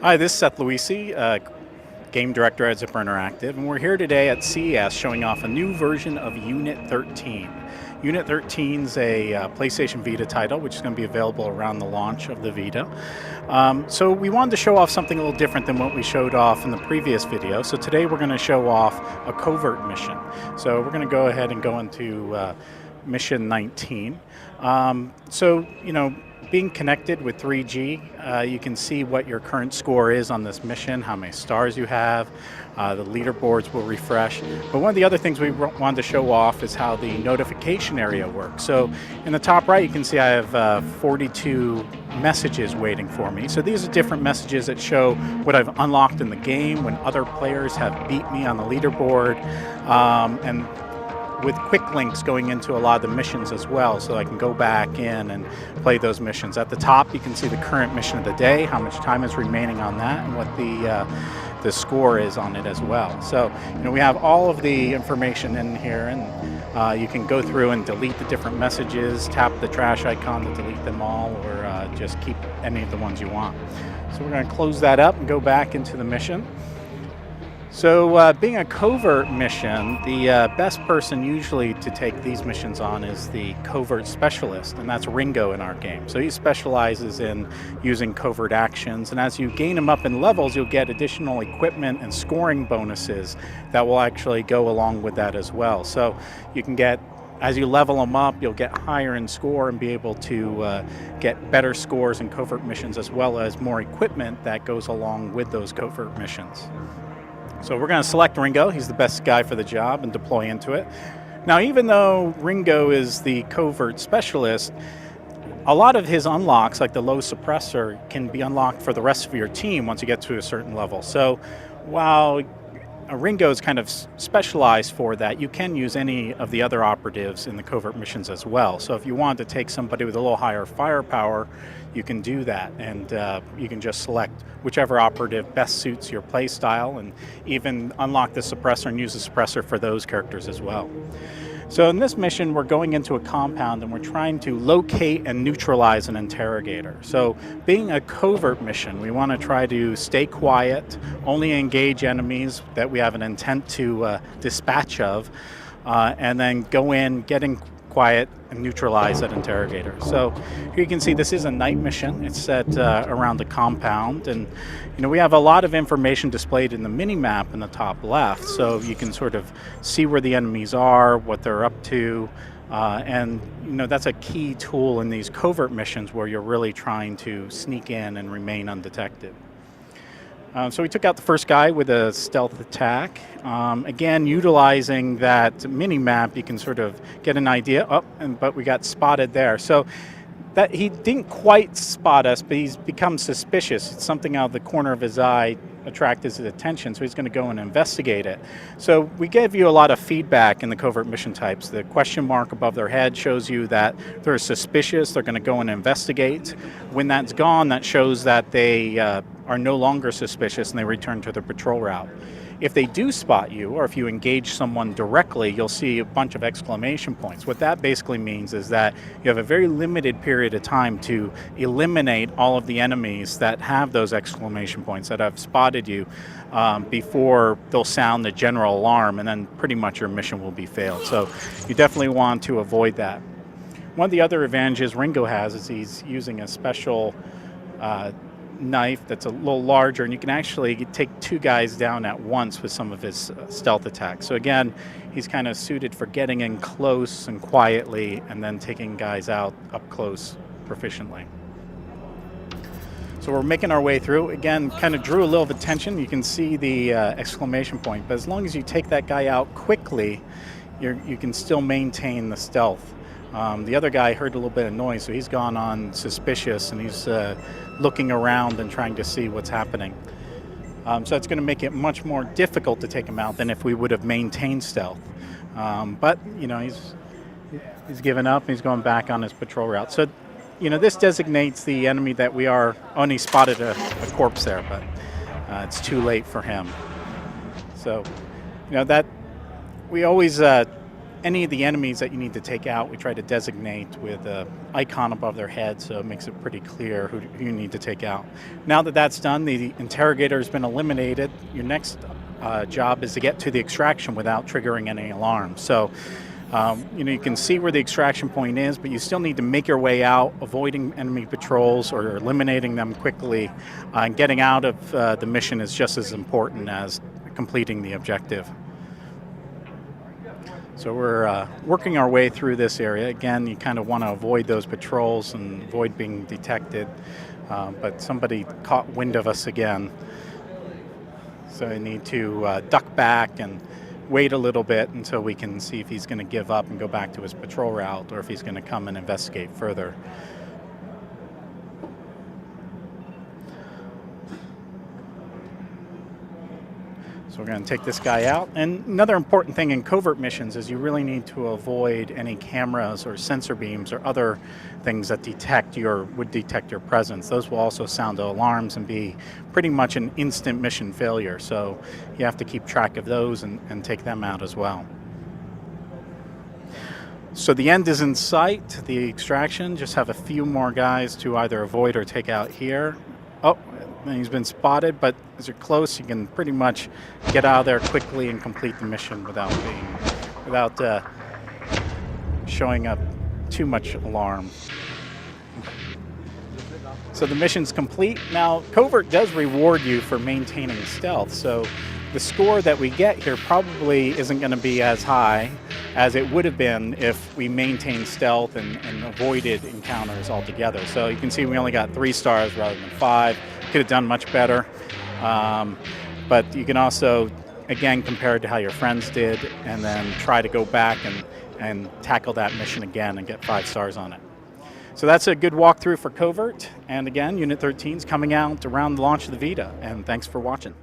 Hi, this is Seth Luisi, Game Director at Zipper Interactive, and we're here today at CES showing off a new version of Unit 13. Unit 13 is a PlayStation Vita title, which is going to be available around the launch of the Vita. So we wanted to show off something a little different than what we showed off in the previous video. So today we're going to show off a covert mission. So we're going to go ahead and go into mission 19. Being connected with 3G, you can see what your current score is on this mission, how many stars you have. The leaderboards will refresh. But one of the other things we wanted to show off is how the notification area works. So in the top right, you can see I have 42 messages waiting for me. So these are different messages that show what I've unlocked in the game, when other players have beat me on the leaderboard, and with quick links going into a lot of the missions as well, so I can go back in and play those missions. At the top, you can see the current mission of the day, how much time is remaining on that, and what the score is on it as well. So, we have all of the information in here, and you can go through and delete the different messages, tap the trash icon to delete them all, or just keep any of the ones you want. So we're going to close that up and go back into the mission. So being a covert mission, the best person usually to take these missions on is the covert specialist, and that's Ringo in our game. So he specializes in using covert actions, and as you gain him up in levels, you'll get additional equipment and scoring bonuses that will actually go along with that as well. So you can get, as you level them up, you'll get higher in score and be able to get better scores in covert missions, as well as more equipment that goes along with those covert missions. So we're going to select Ringo. He's the best guy for the job, and deploy into it. Now, even though Ringo is the covert specialist, a lot of his unlocks, like the low suppressor, can be unlocked for the rest of your team once you get to a certain level. So while Ringo is kind of specialized for that, you can use any of the other operatives in the covert missions as well. So if you want to take somebody with a little higher firepower, you can do that, and you can just select whichever operative best suits your play style, and even unlock the suppressor and use the suppressor for those characters as well. So in this mission, we're going into a compound and we're trying to locate and neutralize an interrogator. So being a covert mission, we want to try to stay quiet, only engage enemies that we have an intent to dispatch of, and then go in, getting quiet, and neutralize that interrogator. So here you can see this is a night mission. It's set around the compound, and we have a lot of information displayed in the mini-map in the top left, so you can sort of see where the enemies are, what they're up to, and that's a key tool in these covert missions where you're really trying to sneak in and remain undetected. So we took out the first guy with a stealth attack. Again, utilizing that mini-map, you can sort of get an idea. But we got spotted there. So that he didn't quite spot us, but he's become suspicious. It's something out of the corner of his eye attracted his attention, so he's going to go and investigate it. So we gave you a lot of feedback in the covert mission types. The question mark above their head shows you that they're suspicious, they're going to go and investigate. When that's gone, that shows that they are no longer suspicious and they return to their patrol route. If they do spot you, or if you engage someone directly, you'll see a bunch of exclamation points. What that basically means is that you have a very limited period of time to eliminate all of the enemies that have those exclamation points, that have spotted you, before they'll sound the general alarm, and then pretty much your mission will be failed. So you definitely want to avoid that. One of the other advantages Ringo has is he's using a special knife that's a little larger, and you can actually take two guys down at once with some of his stealth attacks. So again, he's kind of suited for getting in close and quietly, and then taking guys out up close proficiently. So we're making our way through. Again, kind of drew a little attention. You can see the exclamation point, but as long as you take that guy out quickly, you can still maintain the stealth. The other guy heard a little bit of noise, so he's gone on suspicious, and he's looking around and trying to see what's happening. So it's going to make it much more difficult to take him out than if we would have maintained stealth. But he's given up, and he's going back on his patrol route. So this designates the enemy that we are. Only spotted a corpse there, but it's too late for him. So that we always any of the enemies that you need to take out, we try to designate with an icon above their head, so it makes it pretty clear who you need to take out. Now that that's done, the interrogator has been eliminated. Your next job is to get to the extraction without triggering any alarms. So you can see where the extraction point is, but you still need to make your way out, avoiding enemy patrols or eliminating them quickly. And getting out of the mission is just as important as completing the objective. So we're working our way through this area. Again, you kind of want to avoid those patrols and avoid being detected, but somebody caught wind of us again. So you need to duck back and wait a little bit until we can see if he's going to give up and go back to his patrol route, or if he's going to come and investigate further. So we're going to take this guy out. And another important thing in covert missions is you really need to avoid any cameras or sensor beams or other things that would detect your presence. Those will also sound alarms and be pretty much an instant mission failure. So you have to keep track of those and take them out as well. So the end is in sight, the extraction. Just have a few more guys to either avoid or take out here. Oh, he's been spotted, but as you're close, you can pretty much get out of there quickly and complete the mission without showing up too much alarm. So the mission's complete. Now, covert does reward you for maintaining stealth, so the score that we get here probably isn't going to be as high as it would have been if we maintained stealth and avoided encounters altogether. So you can see we only got 3 stars rather than 5. Could have done much better. But you can also, again, compare it to how your friends did, and then try to go back and tackle that mission again and get 5 stars on it. So that's a good walkthrough for Covert. And again, Unit 13 is coming out around the launch of the Vita. And thanks for watching.